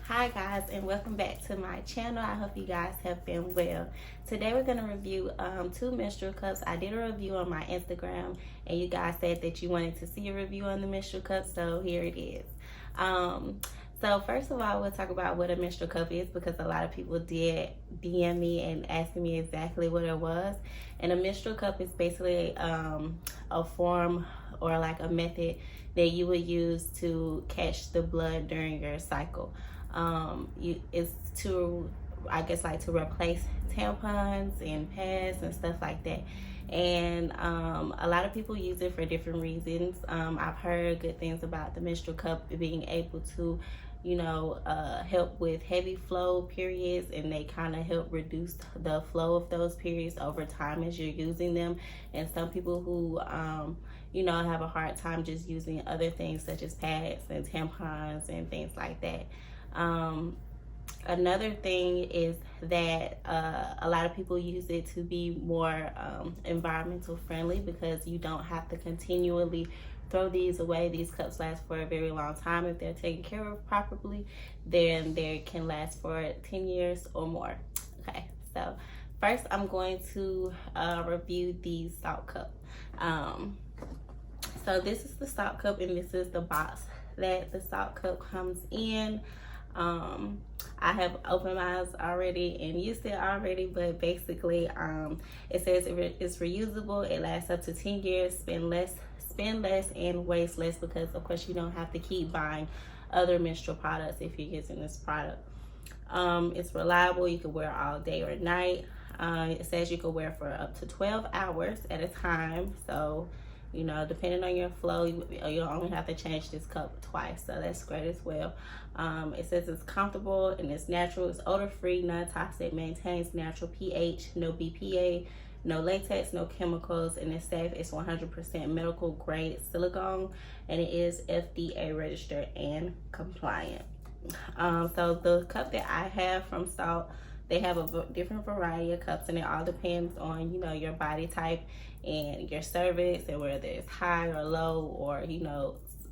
Hi guys, and welcome back to my channel. I hope you guys have been well. Today we're going to review two menstrual cups. I did a review on my Instagram and you guys said that you wanted to see a review on the menstrual cup, so here it is. So first of all, we'll talk about what a menstrual cup is, because a lot of people did DM me and asking me exactly what it was. And a menstrual cup is basically a form or like a method that you would use to catch the blood during your cycle. It's to, I guess, like to replace tampons and pads and stuff like that. And a lot of people use it for different reasons. I've heard good things about the menstrual cup being able to, help with heavy flow periods, and they kind of help reduce the flow of those periods over time as you're using them. And some people who have a hard time just using other things such as pads and tampons and things like that. Another thing is that a lot of people use it to be more environmental friendly, because you don't have to continually throw these away. These cups last for a very long time. If they're taken care of properly, then they can last for 10 years or more. Okay, so first I'm going to review the Saalt cup. So this is the Saalt cup, and this is the box that the Saalt cup comes in. I have opened mine already and used it already, but basically it says it's reusable. It lasts up to 10 years, spend less and waste less, because of course you don't have to keep buying other menstrual products if you're using this product. It's reliable. You can wear all day or night. It says you can wear for up to 12 hours at a time, so depending on your flow, you'll only have to change this cup twice, so that's great as well. It says it's comfortable and it's natural, it's odor-free, non-toxic, maintains natural pH, no BPA, no latex, no chemicals, and it's safe. It's 100% medical grade silicone, and it is FDA registered and compliant. So the cup that I have from Saalt, they have a different variety of cups, and it all depends on your body type and your cervix, and whether it's high or low, or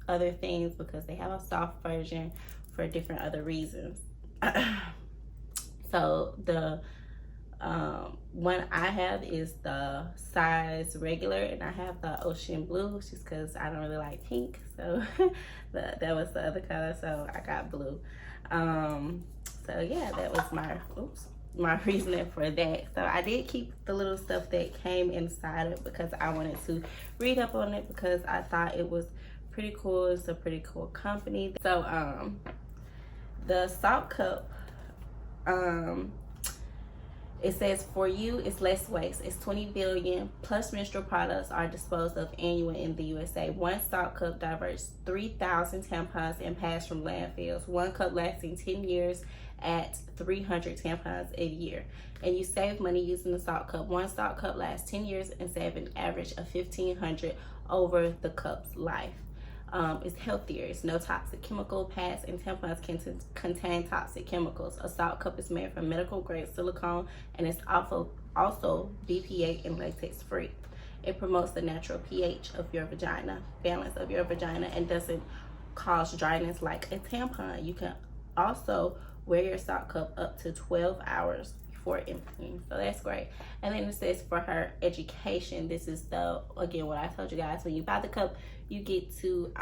other things, because they have a soft version for different other reasons. So the one I have is the size regular, and I have the ocean blue just because I don't really like pink, so that was the other color, so I got blue. So yeah, that was my reasoning for that. So I did keep the little stuff that came inside it because I wanted to read up on it, because I thought it was pretty cool. It's a pretty cool company. So the Saalt cup, it says for you it's less waste. It's 20 billion plus menstrual products are disposed of annually in the USA. One Saalt cup diverts 3,000 tampons and pads from landfills. One cup lasting 10 years at 300 tampons a year. And you save money using the Saalt cup. One Saalt cup lasts 10 years and save an average of $1,500 over the cup's life. It's healthier. It's no toxic chemical. Pads and tampons can contain toxic chemicals. A Saalt cup is made from medical grade silicone, and it's also BPA and latex free. It promotes the natural pH of your vagina, balance of your vagina, and doesn't cause dryness like a tampon. You can also wear your Saalt cup up to 12 hours before emptying, so that's great. And then it says for her education, this is again what I told you guys, when you buy the cup, you get to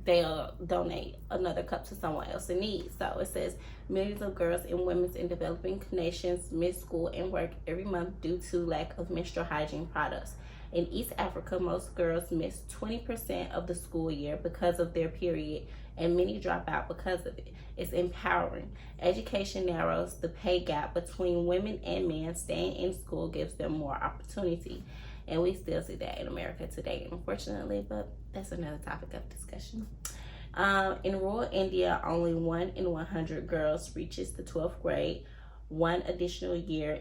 they'll donate another cup to someone else in need. So it says millions of girls and women in developing nations miss school and work every month due to lack of menstrual hygiene products. In East Africa, most girls miss 20% of the school year because of their period, and many drop out because of it. It's empowering. Education narrows the pay gap between women and men. Staying in school gives them more opportunity. And we still see that in America today, unfortunately, but that's another topic of discussion. In rural India, only 1 in 100 girls reaches the 12th grade. One additional year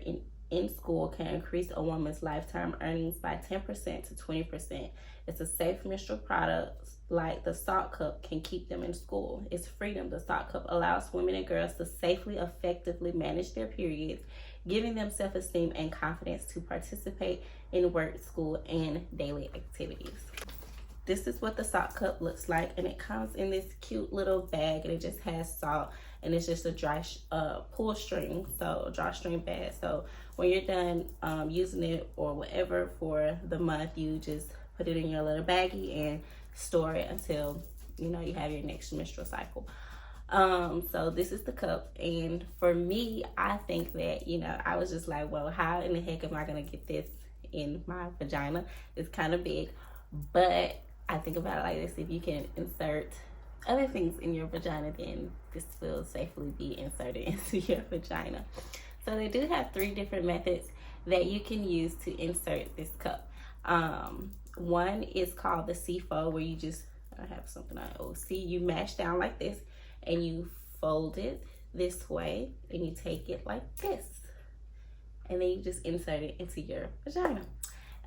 in school can increase a woman's lifetime earnings by 10% to 20%. It's a safe menstrual product like the Saalt cup can keep them in school. It's freedom. The Saalt cup allows women and girls to safely, effectively manage their periods, giving them self-esteem and confidence to participate in work, school, and daily activities. this is what the Saalt cup looks like, and it comes in this cute little bag, and it just has salt, and it's just a dry pull string, so a drawstring bag. So when you're done using it or whatever for the month, you just put it in your little baggie and store it until you know you have your next menstrual cycle. So this is the cup, and for me, I think that, you know, I was just like, well, how in the heck am I gonna get this in my vagina? It's kind of big, but I think about it like this: if you can insert other things in your vagina, then this will safely be inserted into your vagina. So they do have 3 different methods that you can use to insert this cup. One is called the C-fold, where you just, I have something on OC, you mash down like this, and you fold it this way, and you take it like this, and then you just insert it into your vagina.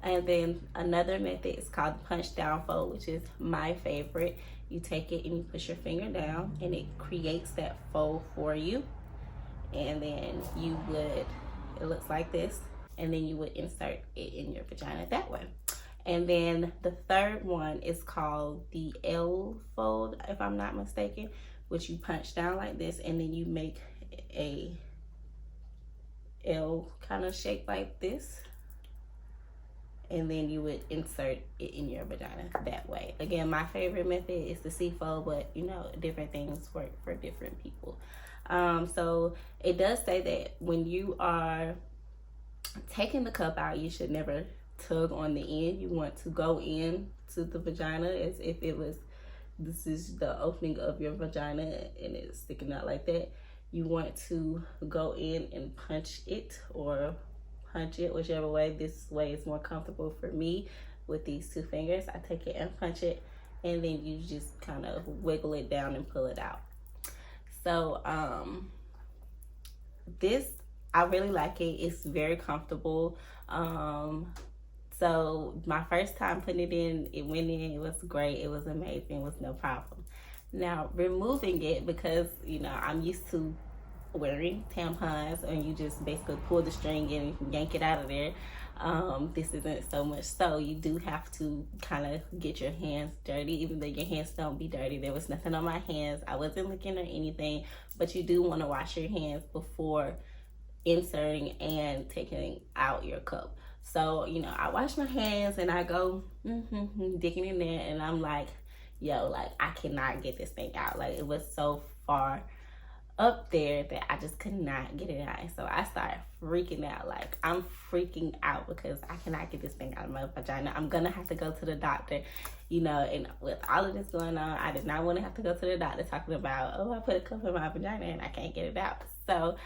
And then another method is called the punch down fold, which is my favorite. You take it and you push your finger down, and it creates that fold for you. And then you would, it looks like this, and then you would insert it in your vagina that way. And then the third one is called the L fold, if I'm not mistaken, which you punch down like this, and then you make a L kind of shape like this, and then you would insert it in your vagina that way. Again, my favorite method is the C-fold, but you know, different things work for different people. So it does say that when you are taking the cup out, you should never tug on the end. You want to go in to the vagina as if it was, this is the opening of your vagina and it's sticking out like that. You want to go in and punch it, or punch it, whichever way. This way is more comfortable for me with these 2 fingers. I take it and punch it, and then you just kind of wiggle it down and pull it out. So this, I really like it. It's very comfortable. So my first time putting it in, it went in, it was great, it was amazing, it was no problem. Now removing it, because you know I'm used to wearing tampons and you just basically pull the string and yank it out of there. This isn't so much, so you do have to kind of get your hands dirty, even though your hands don't be dirty. There was nothing on my hands, I wasn't looking or anything, but you do want to wash your hands before inserting and taking out your cup. So, you know, I wash my hands and I go digging in there, and I'm like, yo, like I cannot get this thing out. Like it was so far up there that I just could not get it out. And so I started freaking out. Like I'm freaking out because I cannot get this thing out of my vagina. I'm gonna have to go to the doctor, you know, and with all of this going on, I did not want to have to go to the doctor talking about, oh, I put a cup in my vagina and I can't get it out. So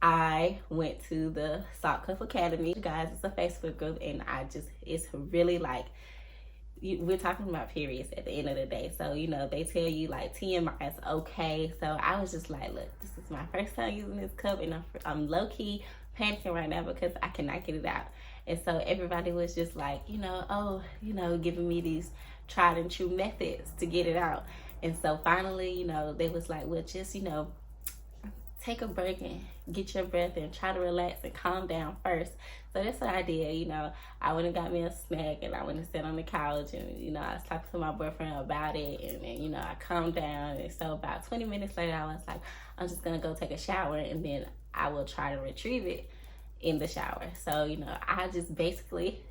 I went to the Saalt Cup Academy. Guys, it's a Facebook group, and it's really like, we're talking about periods at the end of the day. So, you know, they tell you like TMI is okay. So I was just like, look, this is my first time using this cup, and I'm low-key panicking right now because I cannot get it out. And so everybody was just like, you know, oh, you know, giving me these tried and true methods to get it out. And so finally, you know, they was like, well, just, you know, take a break and get your breath and try to relax and calm down first. So that's what I did. You know, I went and got me a snack, and I went and sat on the couch, and, you know, I was talking to my boyfriend about it, and then, you know, I calmed down. And so about 20 minutes later, I was like, I'm just gonna go take a shower, and then I will try to retrieve it in the shower. So, you know, I just basically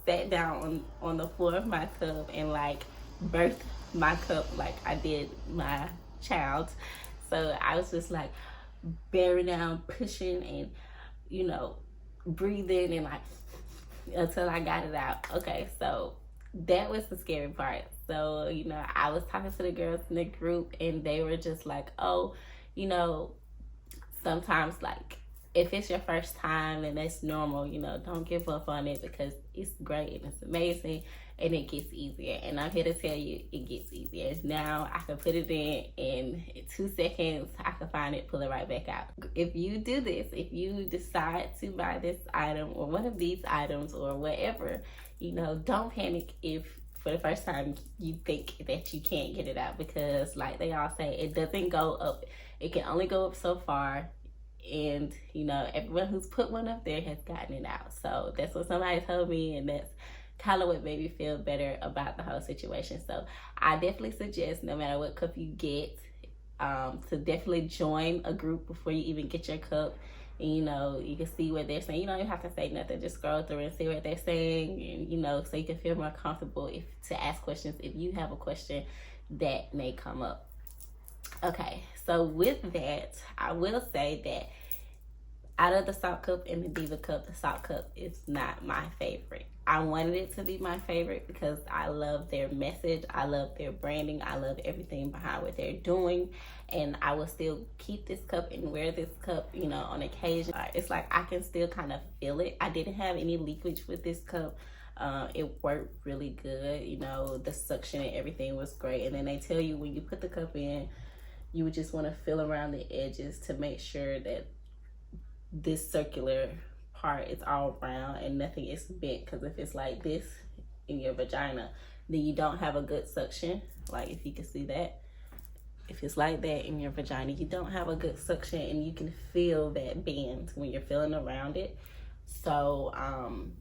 sat down on the floor of my tub and like birthed my cup like I did my child. So I was just like bearing down, pushing, and, you know, breathing, and like until I got it out. Okay, so that was the scary part. So, you know, I was talking to the girls in the group, and they were just like, oh, you know, sometimes like if it's your first time, and that's normal, you know, don't give up on it, because it's great and it's amazing, and it gets easier. And I'm here to tell you, it gets easier. Now I can put it in 2 seconds, I can find it, pull it right back out. If you do this, if you decide to buy this item or one of these items or whatever, you know, don't panic if for the first time you think that you can't get it out, because like they all say, it doesn't go up. It can only go up so far. And, you know, everyone who's put one up there has gotten it out. So that's what somebody told me, and that's kind of what made me feel better about the whole situation. So I definitely suggest, no matter what cup you get, to definitely join a group before you even get your cup. And, you know, you can see what they're saying. You don't even have to say nothing. Just scroll through and see what they're saying, and, you know, so you can feel more comfortable to ask questions if you have a question that may come up. Okay, so with that, I will say that out of the Saalt Cup and the Diva Cup, the Saalt Cup is not my favorite. I wanted it to be my favorite because I love their message, I love their branding, I love everything behind what they're doing, and I will still keep this cup and wear this cup, you know, on occasion. It's like I can still kind of feel it. I didn't have any leakage with this cup. It worked really good, you know, the suction and everything was great. And then they tell you when you put the cup in, you would just want to feel around the edges to make sure that this circular part is all round and nothing is bent, because if it's like this in your vagina, then you don't have a good suction. Like, if you can see that, if it's like that in your vagina, you don't have a good suction, and you can feel that bend when you're feeling around it. So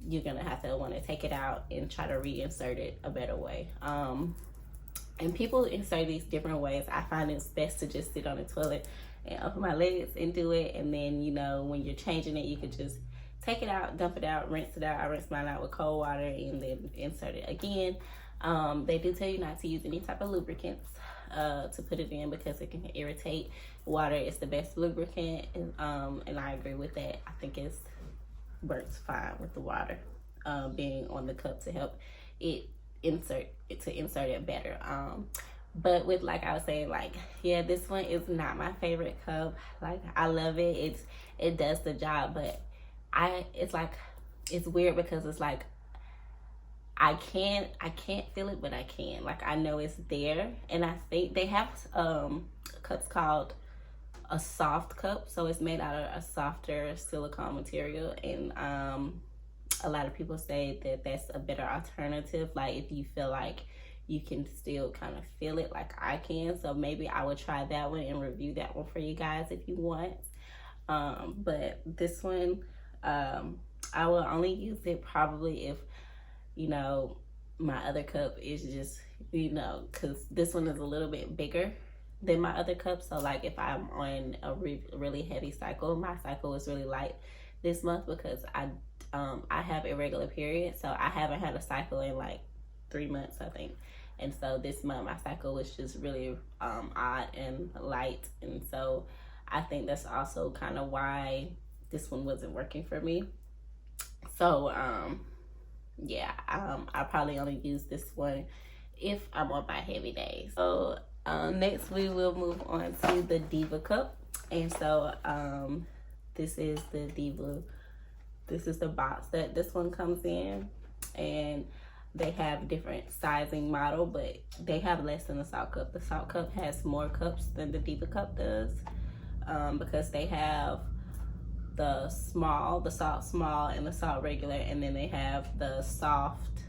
you're gonna have to want to take it out and try to reinsert it a better way. And people insert these different ways. I find it's best to just sit on the toilet and open my legs and do it. And then, you know, when you're changing it, you could just take it out, dump it out, rinse it out. I rinse mine out with cold water and then insert it again. They do tell you not to use any type of lubricants to put it in, because it can irritate. Water is the best lubricant, and I agree with that. I think it works fine with the water being on the cup to help it insert it better. But with, like I was saying, like, yeah, this one is not my favorite cup. Like, I love it, it does the job, but it's weird because it's like I can't feel it, but I can. Like, I know it's there. And I think they have cups called a soft cup, so it's made out of a softer silicone material, and a lot of people say that that's a better alternative, like if you feel like you can still kind of feel it like I can. So maybe I would try that one and review that one for you guys if you want. But this one, I will only use it probably if, you know, my other cup is just, you know, because this one is a little bit bigger than my other cup. So like if I'm on a really heavy cycle, my cycle is really light this month because I have irregular periods, so I haven't had a cycle in like 3 months, I think. And so this month my cycle was just really odd and light, and so I think that's also kind of why this one wasn't working for me. So yeah, I probably only use this one if I'm on my heavy days. So next we will move on to the Diva Cup. And so this is the Diva, this is the box that this one comes in, and they have different sizing model, but they have less than the Saalt Cup. The Saalt Cup has more cups than the Diva Cup does, because they have the small, the Saalt small and the Saalt regular, and then they have the soft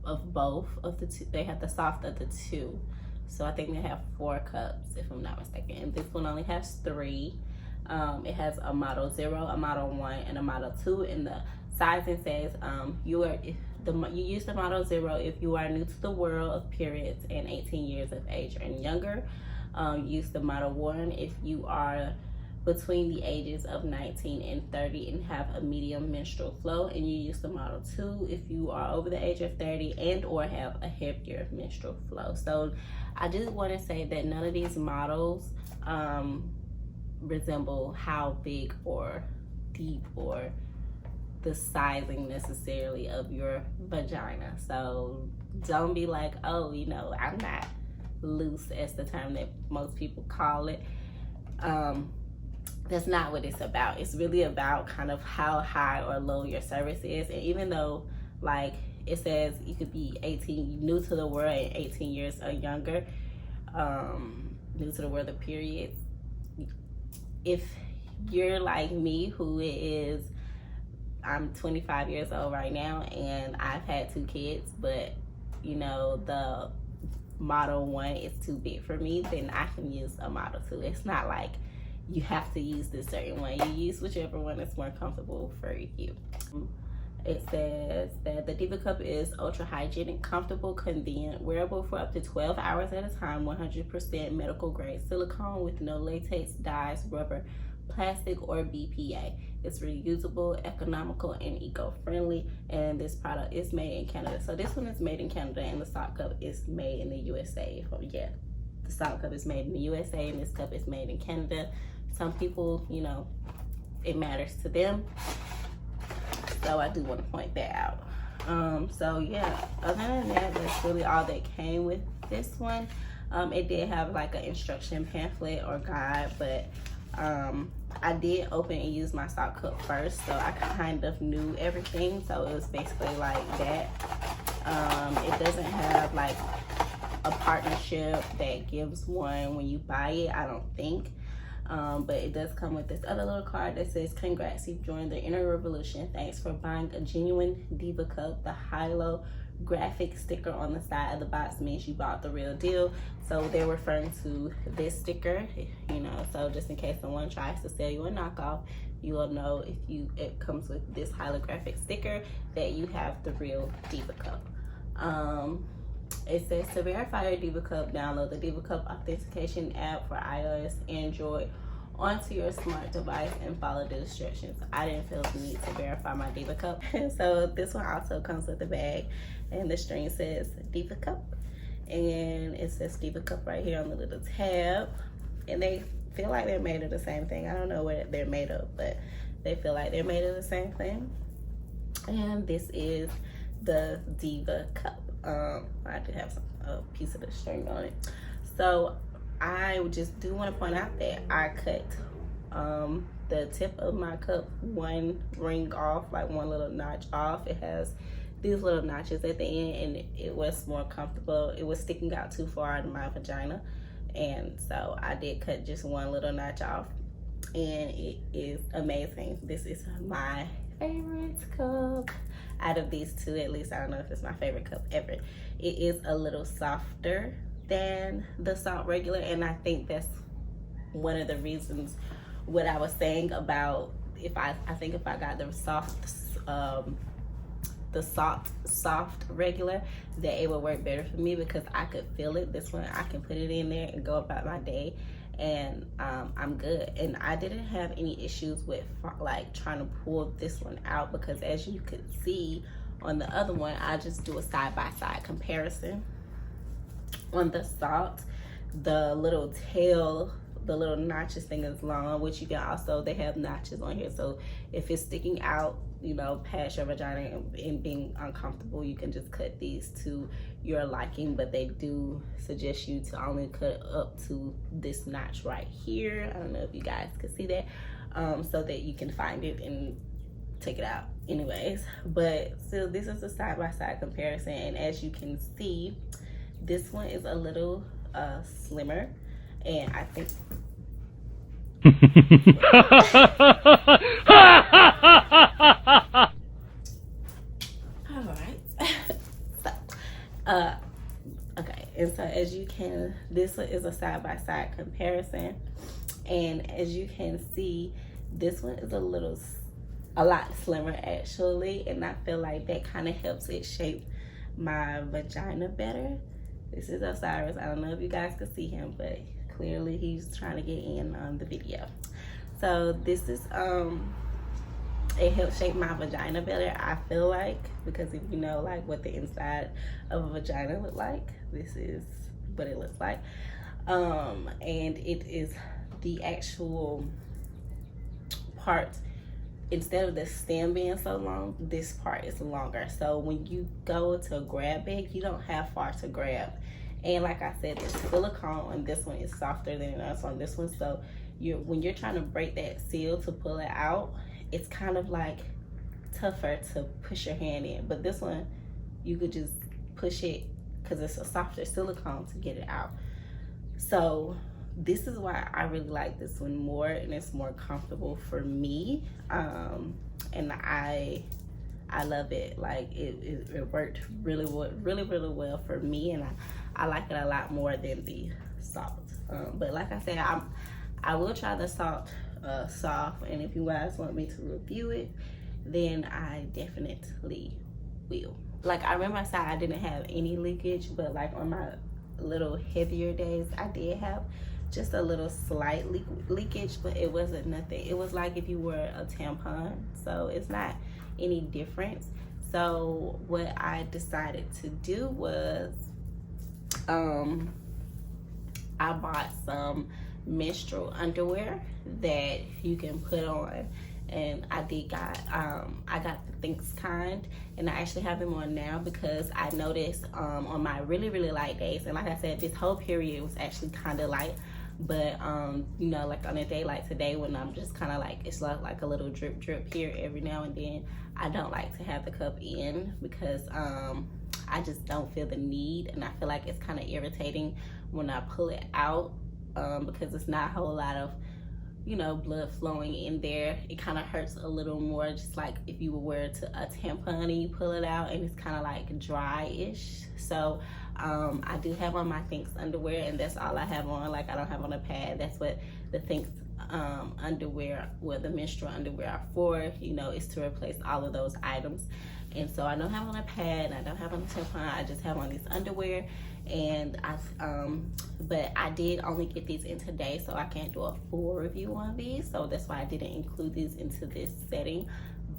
of both of the two. They have the soft of the two. So I think they have 4 cups, if I'm not mistaken. And this one only has 3. It has a model 0, a model 1, and a model 2. And the sizing says you use the model 0 if you are new to the world of periods and 18 years of age and younger. Use the model 1 if you are between the ages of 19 and 30 and have a medium menstrual flow, and you use the model 2 if you are over the age of 30 and or have a heavier menstrual flow. So I just want to say that none of these models resemble how big or deep or the sizing necessarily of your vagina. So don't be like, oh, you know, I'm not loose, as the term that most people call it. That's not what it's about. It's really about kind of how high or low your cervix is. And even though, like, it says you could be 18, new to the world and 18 years or younger, new to the world of periods, if you're like me, who is, I'm 25 years old right now, and I've had 2 kids, but, you know, the model 1 is too big for me, then I can use a model 2. It's not like you have to use this certain one. You use whichever one is more comfortable for you. It says that the Diva Cup is ultra hygienic, comfortable, convenient, wearable for up to 12 hours at a time, 100% medical grade silicone with no latex, dyes, rubber, plastic, or BPA. It's reusable, economical, and eco-friendly, and this product is made in Canada. So this one is made in Canada, and the Saalt cup is made in the USA. Oh yeah, the Saalt cup is made in the USA, and this cup is made in Canada. Some people, you know, it matters to them. So I do want to point that out. So yeah, other than that, that's really all that came with this one. It did have like an instruction pamphlet or guide, but I did open and use my Saalt cup first, so I kind of knew everything. So it was basically like that. It doesn't have like a partnership that gives one when you buy it, I don't think. But it does come with this other little card that says, congrats, you've joined the inner revolution. Thanks for buying a genuine Diva Cup. The holographic sticker on the side of the box means you bought the real deal. So they're referring to this sticker, you know, so just in case someone tries to sell you a knockoff, you will know if it comes with this holographic sticker that you have the real Diva Cup. It says to verify your Diva Cup, download the Diva Cup authentication app for iOS, Android onto your smart device and follow the instructions. I didn't feel the need to verify my Diva Cup. So this one also comes with a bag, and the string says Diva Cup, and it says Diva Cup right here on the little tab, and they feel like they're made of the same thing. I don't know what they're made of, but they feel like they're made of the same thing. And this is the Diva Cup. I did have a piece of the string on it. So I just do want to point out that I cut the tip of my cup one ring off, like one little notch off. It has these little notches at the end, and it was more comfortable. It was sticking out too far out of my vagina, and so I did cut just one little notch off, and it is amazing. This is my favorite cup out of these two, at least. I don't know if it's my favorite cup ever. It is a little softer than the Saalt regular, and I think that's one of the reasons what I was saying about I think if I got the Saalt soft regular, that it would work better for me because I could feel it. This one I can put it in there and go about my day, and I'm good. And I didn't have any issues with like trying to pull this one out, because as you could see on the other one, I just do a side-by-side comparison. On the Saalt, the little tail, the little notches thing is long, which you can also, they have notches on here, so if it's sticking out, you know, past your vagina and being uncomfortable, you can just cut these to your liking. But they do suggest you to only cut up to this notch right here. I don't know if you guys can see that, so that you can find it and take it out anyways. But still, this is a side-by-side comparison, and as you can see, this one is a little slimmer, and I think all right. So okay, and so as you can, this one is a side-by-side comparison, and as you can see, this one is a lot slimmer actually, and I feel like that kind of helps it shape my vagina better. This is Osiris. I don't know if you guys can see him, but clearly he's trying to get in on the video. So this is it helps shape my vagina better, I feel like, because if you know like what the inside of a vagina look like, this is what it looks like. And it is the actual part, instead of the stem being so long, this part is longer. So when you go to grab it, you don't have far to grab. And like I said, it's silicone, and this one is softer than us on this one. So when you're trying to break that seal to pull it out, it's kind of like tougher to push your hand in. But this one, you could just push it because it's a softer silicone to get it out. So this is why I really like this one more, and it's more comfortable for me. And I love it. Like it worked really well for me, and I like it a lot more than the Saalt. But like I said, I will try the Saalt soft, and if you guys want me to review it then I definitely will. Like, I remember I said I didn't have any leakage, but like on my little heavier days, I did have just a little slight leakage, but it wasn't nothing. It was like if you wore a tampon, so it's not any difference. So what I decided to do was I bought some menstrual underwear that you can put on, and I got the Thinks kind, and I actually have them on now because I noticed on my really light days, and like I said, this whole period was actually kind of light, but you know, like on a day like today when I'm just kind of like, it's like a little drip here every now and then, I don't like to have the cup in because I just don't feel the need, and I feel like it's kind of irritating when I pull it out because it's not a whole lot of, you know, blood flowing in there. It kind of hurts a little more, just like if you were to a tampon and you pull it out and it's kind of like dry-ish. So I do have on my Thinks underwear, and that's all I have on. Like, I don't have on a pad. That's what the Thinks underwear, well, the menstrual underwear are for, you know, is to replace all of those items. And so I don't have on a pad, and I don't have on a tampon. I just have on these underwear, and but I did only get these in today, so I can't do a full review on these. So that's why I didn't include these into this setting.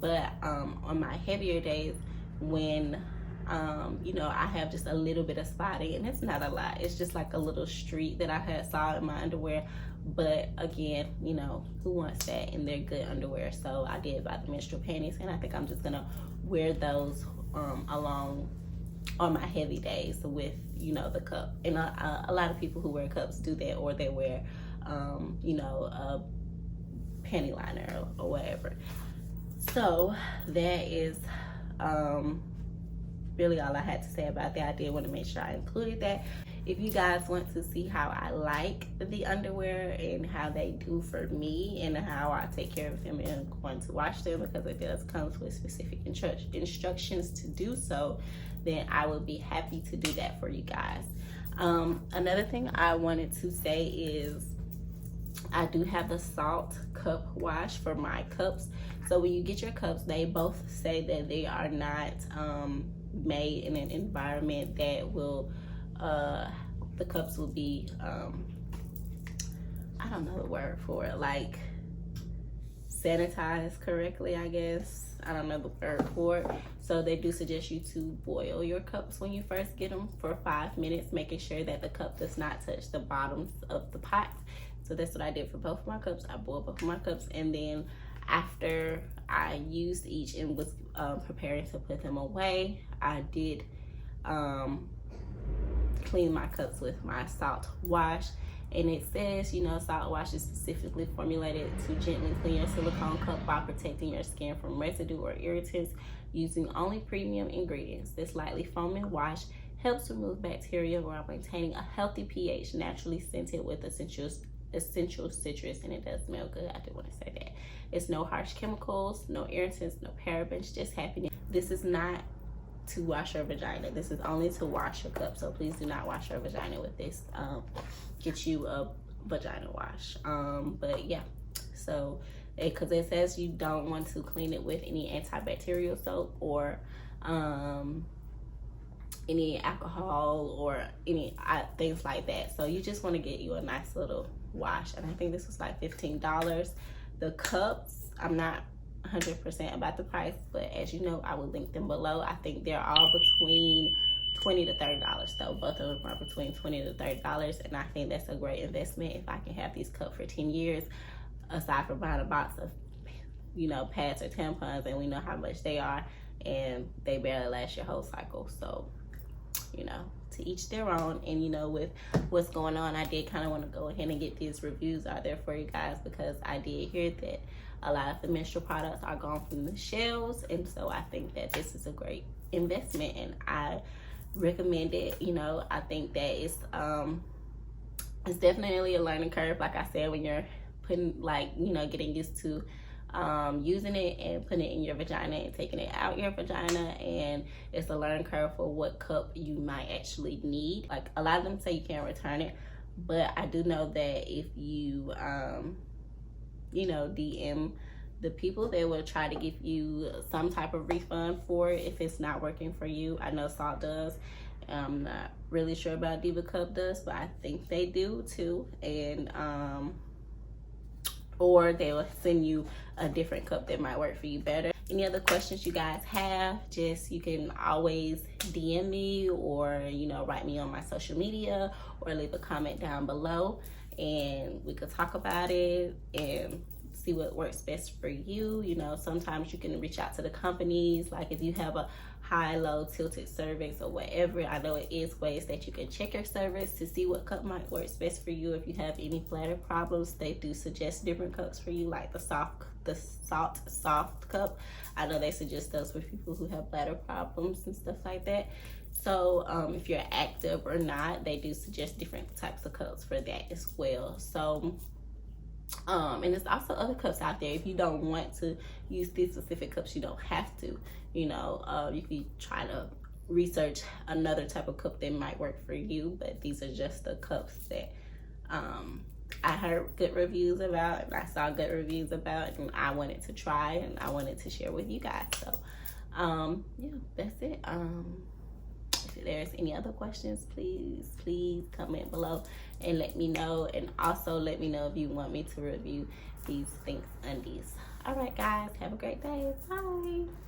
But on my heavier days, when you know, I have just a little bit of spotting, and it's not a lot. It's just like a little streak that I saw in my underwear. But again, you know, who wants that in their good underwear? So I did buy the menstrual panties, and I think I'm just gonna wear those along on my heavy days with, you know, the cup. And a lot of people who wear cups do that, or they wear you know, a panty liner or whatever. So that is really all I had to say about that. I did want to make sure I included that. If you guys want to see how I like the underwear and how they do for me and how I take care of them and going to wash them, because it does come with specific instructions to do so, then I would be happy to do that for you guys. Another thing I wanted to say is I do have the Saalt cup wash for my cups. So when you get your cups, they both say that they are not made in an environment that will the cups will be I don't know the word for it, like sanitized correctly, I guess. I don't know the word for it. So they do suggest you to boil your cups when you first get them for 5 minutes, making sure that the cup does not touch the bottoms of the pot. So that's what I did for both of my cups. I boiled both of my cups, and then after I used each and was preparing to put them away, I did clean my cups with my Saalt wash. And it says, you know, Saalt wash is specifically formulated to gently clean your silicone cup while protecting your skin from residue or irritants using only premium ingredients. This lightly foaming wash helps remove bacteria while maintaining a healthy pH, naturally scented with essential citrus, and it does smell good. I do want to say that. It's no harsh chemicals, no irritants, no parabens, just happiness. This is not to wash your vagina. This is only to wash your cup. So please do not wash your vagina with this. Get you a vagina wash. But yeah, so because it says you don't want to clean it with any antibacterial soap or any alcohol or any things like that. So you just want to get you a nice little wash, and I think this was like $15. The cups, I'm not 100% about the price, but as you know, I will link them below. I think they're all between $20 to $30 though. Both of them are between $20 to $30, and I think that's a great investment if I can have these cups for 10 years, aside from buying a box of, you know, pads or tampons, and we know how much they are, and they barely last your whole cycle. So, you know, to each their own. And you know, with what's going on, I did kind of want to go ahead and get these reviews out there for you guys, because I did hear that a lot of the menstrual products are gone from the shelves, and so I think that this is a great investment, and I recommend it. You know, I think that it's definitely a learning curve, like I said, when you're putting, like, you know, getting used to using it and putting it in your vagina and taking it out your vagina, and it's a learning curve for what cup you might actually need. Like, a lot of them say you can't return it, but I do know that if you you know, DM the people that will try to give you some type of refund for it if it's not working for you. I know Saalt does. I'm not really sure about Diva Cup does, but I think they do too. And or they will send you a different cup that might work for you better. Any other questions you guys have, you can always DM me, or write me on my social media, or leave a comment down below, and we could talk about it and see what works best for you. Sometimes you can reach out to the companies, like if you have a high, low, tilted cervix or whatever. I know it is ways that you can check your cervix to see what cup might work best for you. If you have any bladder problems, they do suggest different cups for you, like the Saalt soft cup. I know they suggest those for people who have bladder problems and stuff like that. So if you're active or not, they do suggest different types of cups for that as well. So and there's also other cups out there. If you don't want to use these specific cups, you don't have to. You can try to research another type of cup that might work for you, but these are just the cups that I heard good reviews about, and I saw good reviews about, and I wanted to try, and I wanted to share with you guys. So yeah, that's it. If there's any other questions, please comment below and let me know. And also let me know if you want me to review these Think undies. All right, guys, have a great day. Bye.